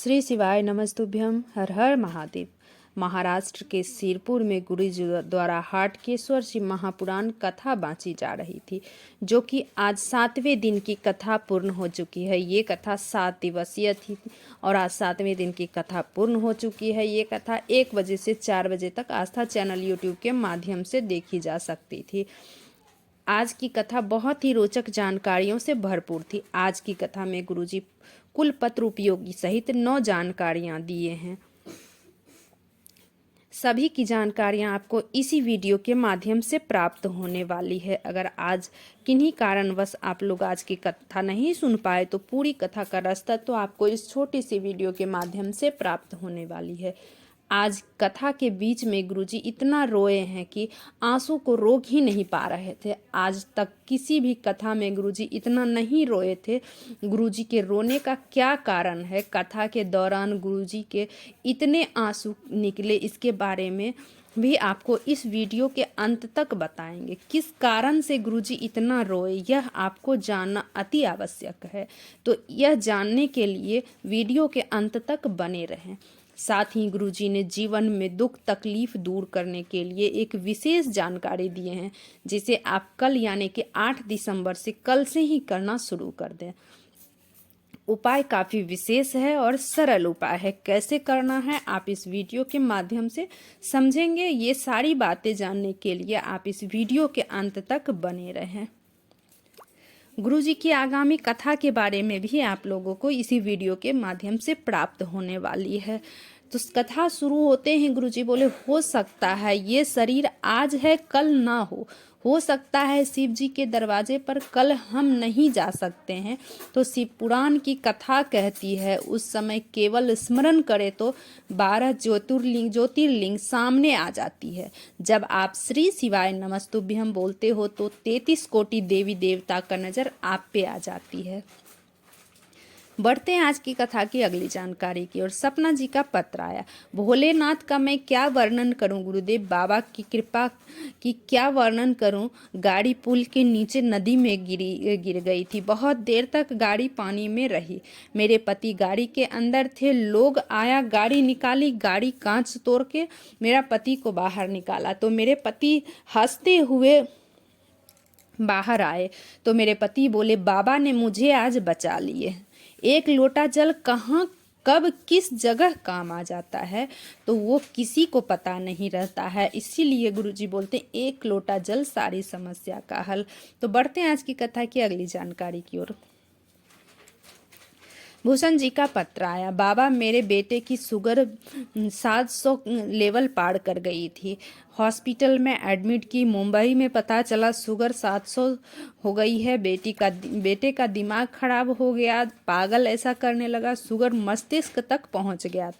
श्री शिवाय नमस्तुभ्यम। हर हर महादेव। महाराष्ट्र के सिरपुर में गुरुजी द्वारा हाटकेश्वर शिव महापुराण कथा बाँची जा रही थी, जो कि आज 7वें दिन की कथा पूर्ण हो चुकी है। ये कथा 7 दिवसीय थी और आज 7वें दिन की कथा पूर्ण हो चुकी है। ये कथा 1 बजे से 4 बजे तक आस्था चैनल यूट्यूब के माध्यम से देखी जा सकती थी। आज की कथा बहुत ही रोचक जानकारियों से भरपूर थी। आज की कथा में गुरुजी कुलपत्र उपयोगी सहित 9 जानकारियां दिए हैं। सभी की जानकारियां आपको इसी वीडियो के माध्यम से प्राप्त होने वाली है। अगर आज किन्हीं कारणवश आप लोग आज की कथा नहीं सुन पाए तो पूरी कथा का रास्ता तो आपको इस छोटी सी वीडियो के माध्यम से प्राप्त होने वाली है। आज कथा के बीच में गुरुजी इतना रोए हैं कि आंसू को रोक ही नहीं पा रहे थे। आज तक किसी भी कथा में गुरुजी इतना नहीं रोए थे। गुरुजी के रोने का क्या कारण है, कथा के दौरान गुरुजी के इतने आंसू निकले, इसके बारे में भी आपको इस वीडियो के अंत तक बताएंगे। किस कारण से गुरुजी इतना रोए, यह आपको जानना अति आवश्यक है। तो यह जानने के लिए वीडियो के अंत तक बने रहें। साथ ही गुरुजी ने जीवन में दुख तकलीफ दूर करने के लिए एक विशेष जानकारी दिए हैं, जिसे आप कल यानी कि 8 दिसंबर से कल से ही करना शुरू कर दें। उपाय काफ़ी विशेष है और सरल उपाय है। कैसे करना है आप इस वीडियो के माध्यम से समझेंगे। ये सारी बातें जानने के लिए आप इस वीडियो के अंत तक बने रहें। गुरुजी की आगामी कथा के बारे में भी आप लोगों को इसी वीडियो के माध्यम से प्राप्त होने वाली है। तो कथा शुरू होते हैं गुरुजी बोले, हो सकता है ये शरीर आज है कल ना हो सकता है शिव जी के दरवाजे पर कल हम नहीं जा सकते हैं। तो शिव पुराण की कथा कहती है उस समय केवल स्मरण करे तो 12 ज्योतिर्लिंग सामने आ जाती है। जब आप श्री शिवाय नमस्तुभ्यम बोलते हो तो 33 कोटि देवी देवता का नजर आप पे आ जाती है। बढ़ते हैं आज की कथा की अगली जानकारी की ओर। सपना जी का पत्र आया। भोलेनाथ का मैं क्या वर्णन करूं, गुरुदेव बाबा की कृपा की क्या वर्णन करूं। गाड़ी पुल के नीचे नदी में गिर गई थी। बहुत देर तक गाड़ी पानी में रही। मेरे पति गाड़ी के अंदर थे। लोग आया, गाड़ी निकाली, गाड़ी कांच तोड़ के मेरा पति को बाहर निकाला। तो मेरे पति हंसते हुए बाहर आए तो मेरे पति बोले, बाबा ने मुझे आज बचा लिए। एक लोटा जल कहाँ कब किस जगह काम आ जाता है तो वो किसी को पता नहीं रहता है। इसीलिए गुरुजी बोलते हैं एक लोटा जल सारी समस्या का हल। तो बढ़ते हैं आज की कथा की अगली जानकारी की ओर। भूषण जी का पत्र आया। बाबा मेरे बेटे की शुगर 700 लेवल पार कर गई थी। हॉस्पिटल में एडमिट की। मुंबई में पता चला शुगर 700 हो गई है। बेटे का दिमाग खराब हो गया, पागल ऐसा करने लगा, शुगर मस्तिष्क तक पहुंच गया।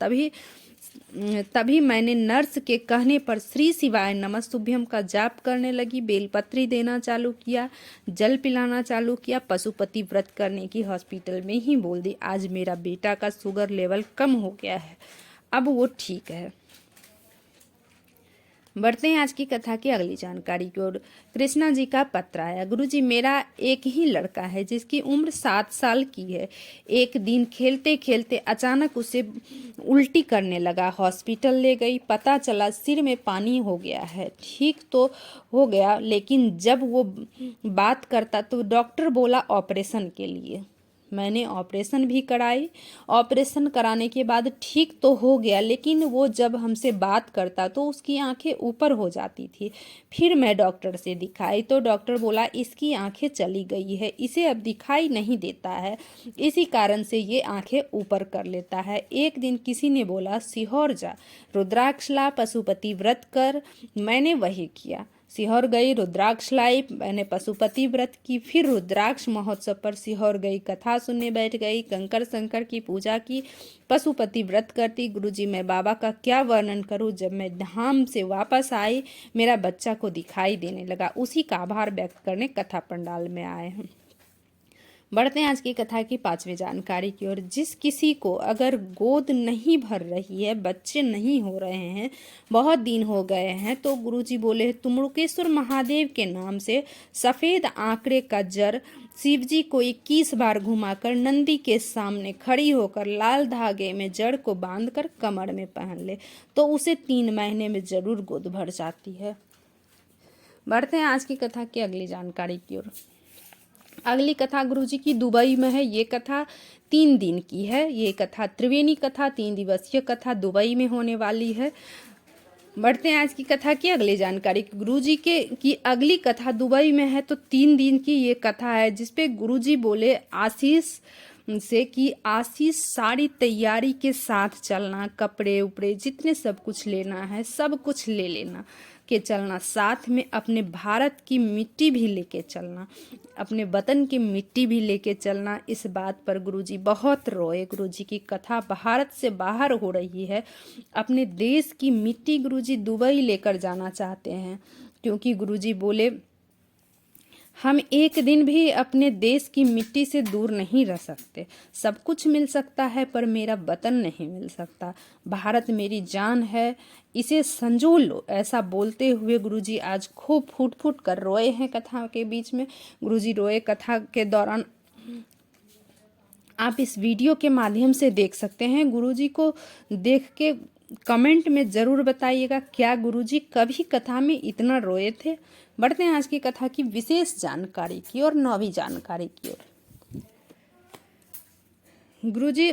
तभी मैंने नर्स के कहने पर श्री शिवाय नमस्तुभ्यम का जाप करने लगी, बेलपत्री देना चालू किया, जल पिलाना चालू किया, पशुपति व्रत करने की हॉस्पिटल में ही बोल दी। आज मेरा बेटा का शुगर लेवल कम हो गया है, अब वो ठीक है। बढ़ते हैं आज की कथा की अगली जानकारी की ओर। कृष्णा जी का पत्र आया। गुरुजी मेरा एक ही लड़का है जिसकी उम्र 7 साल की है। एक दिन खेलते खेलते अचानक उसे उल्टी करने लगा। हॉस्पिटल ले गई, पता चला सिर में पानी हो गया है। ठीक तो हो गया, लेकिन जब वो बात करता तो डॉक्टर बोला ऑपरेशन के लिए। मैंने ऑपरेशन भी कराई। ऑपरेशन कराने के बाद ठीक तो हो गया, लेकिन वो जब हमसे बात करता तो उसकी आंखें ऊपर हो जाती थी। फिर मैं डॉक्टर से दिखाई तो डॉक्टर बोला इसकी आंखें चली गई है, इसे अब दिखाई नहीं देता है, इसी कारण से ये आंखें ऊपर कर लेता है। एक दिन किसी ने बोला सीहोर जा, रुद्राक्ष ला, पशुपति व्रत कर। मैंने वही किया। सीहोर गई, रुद्राक्ष लाई, मैंने पशुपति व्रत की। फिर रुद्राक्ष महोत्सव पर सीहोर गई, कथा सुनने बैठ गई, कंकर शंकर की पूजा की, पशुपति व्रत करती। गुरुजी मैं बाबा का क्या वर्णन करूं। जब मैं धाम से वापस आई मेरा बच्चा को दिखाई देने लगा। उसी का आभार व्यक्त करने कथा पंडाल में आए हैं। बढ़ते हैं आज की कथा की 5वीं जानकारी की ओर। जिस किसी को अगर गोद नहीं भर रही है, बच्चे नहीं हो रहे हैं, बहुत दिन हो गए हैं, तो गुरुजी बोले तुमरुकेश्वर महादेव के नाम से सफ़ेद आंकड़े का जर शिव जी को 21 बार घुमाकर नंदी के सामने खड़ी होकर लाल धागे में जड़ को बांधकर कमर में पहन ले तो उसे 3 महीने में जरूर गोद भर जाती है। बढ़ते हैं आज की कथा की अगली जानकारी की ओर। अगली कथा गुरुजी की दुबई में है। ये कथा 3 दिन की है। ये कथा त्रिवेणी कथा 3 दिवसीय कथा दुबई में होने वाली है। बढ़ते हैं आज की कथा की अगली जानकारी। गुरुजी की अगली कथा दुबई में है तो 3 दिन की ये कथा है, जिसपे गुरुजी बोले आशीष से कि आशीष सारी तैयारी के साथ चलना, कपड़े उपड़े जितने सब कुछ लेना है सब कुछ ले लेना के चलना, साथ में अपने भारत की मिट्टी भी लेके चलना, अपने वतन की मिट्टी भी लेके चलना। इस बात पर गुरुजी बहुत रोए। गुरुजी की कथा भारत से बाहर हो रही है। अपने देश की मिट्टी गुरुजी दुबई लेकर जाना चाहते हैं, क्योंकि गुरुजी बोले हम एक दिन भी अपने देश की मिट्टी से दूर नहीं रह सकते। सब कुछ मिल सकता है पर मेरा वतन नहीं मिल सकता। भारत मेरी जान है, इसे संजो लो। ऐसा बोलते हुए गुरुजी आज खूब फूट फूट कर रोए हैं कथा के बीच में। गुरुजी रोए कथा के दौरान आप इस वीडियो के माध्यम से देख सकते हैं। गुरुजी को देख के कमेंट में ज़रूर बताइएगा क्या गुरुजी कभी कथा में इतना रोए थे। बढ़ते हैं आज की कथा की विशेष जानकारी की और 9वीं जानकारी की ओर। गुरुजी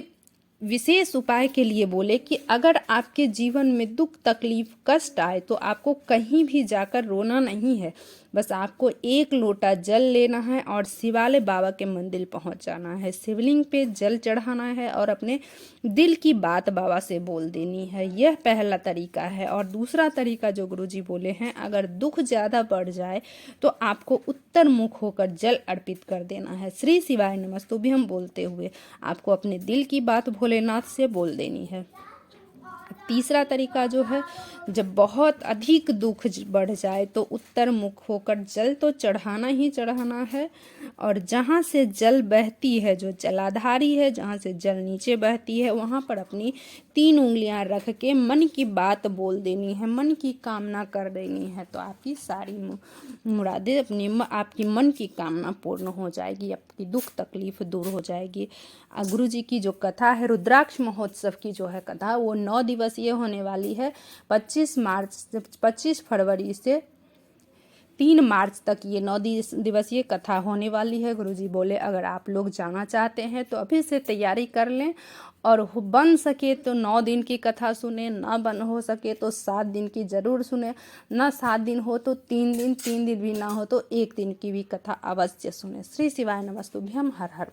विशेष उपाय के लिए बोले कि अगर आपके जीवन में दुख तकलीफ कष्ट आए तो आपको कहीं भी जाकर रोना नहीं है। बस आपको 1 लोटा जल लेना है और शिवालय बाबा के मंदिर पहुंच जाना है। शिवलिंग पे जल चढ़ाना है और अपने दिल की बात बाबा से बोल देनी है। यह पहला तरीका है। और दूसरा तरीका जो गुरुजी बोले हैं, अगर दुख ज़्यादा बढ़ जाए तो आपको उत्तर मुख होकर जल अर्पित कर देना है। श्री शिवाय नमस्तुभ्यं हम बोलते हुए आपको अपने दिल की बात भोलेनाथ से बोल देनी है। तीसरा तरीका जो है, जब बहुत अधिक दुख बढ़ जाए तो उत्तर मुख होकर जल तो चढ़ाना ही चढ़ाना है। और जहाँ से जल बहती है, जो जलाधारी है, जहाँ से जल नीचे बहती है, वहाँ पर अपनी 3 उंगलियां रख के मन की बात बोल देनी है, मन की कामना कर देनी है। तो आपकी सारी मुरादें आपकी मन की कामना पूर्ण हो जाएगी, आपकी दुख तकलीफ दूर हो जाएगी। गुरुजी की जो कथा है रुद्राक्ष महोत्सव की जो है कथा, वो 9 दिवसीय होने वाली है। 25 फरवरी से 3 मार्च तक ये 9 दिवसीय कथा होने वाली है। गुरुजी बोले अगर आप लोग जाना चाहते हैं तो अभी से तैयारी कर लें और बन सके तो 9 दिन की कथा सुने, ना बन हो सके तो 7 दिन की ज़रूर सुने, ना 7 दिन हो तो 3 दिन, 3 दिन भी ना हो तो 1 दिन की भी कथा अवश्य सुने। श्री शिवाय नमस्तुभ्यं। हर हर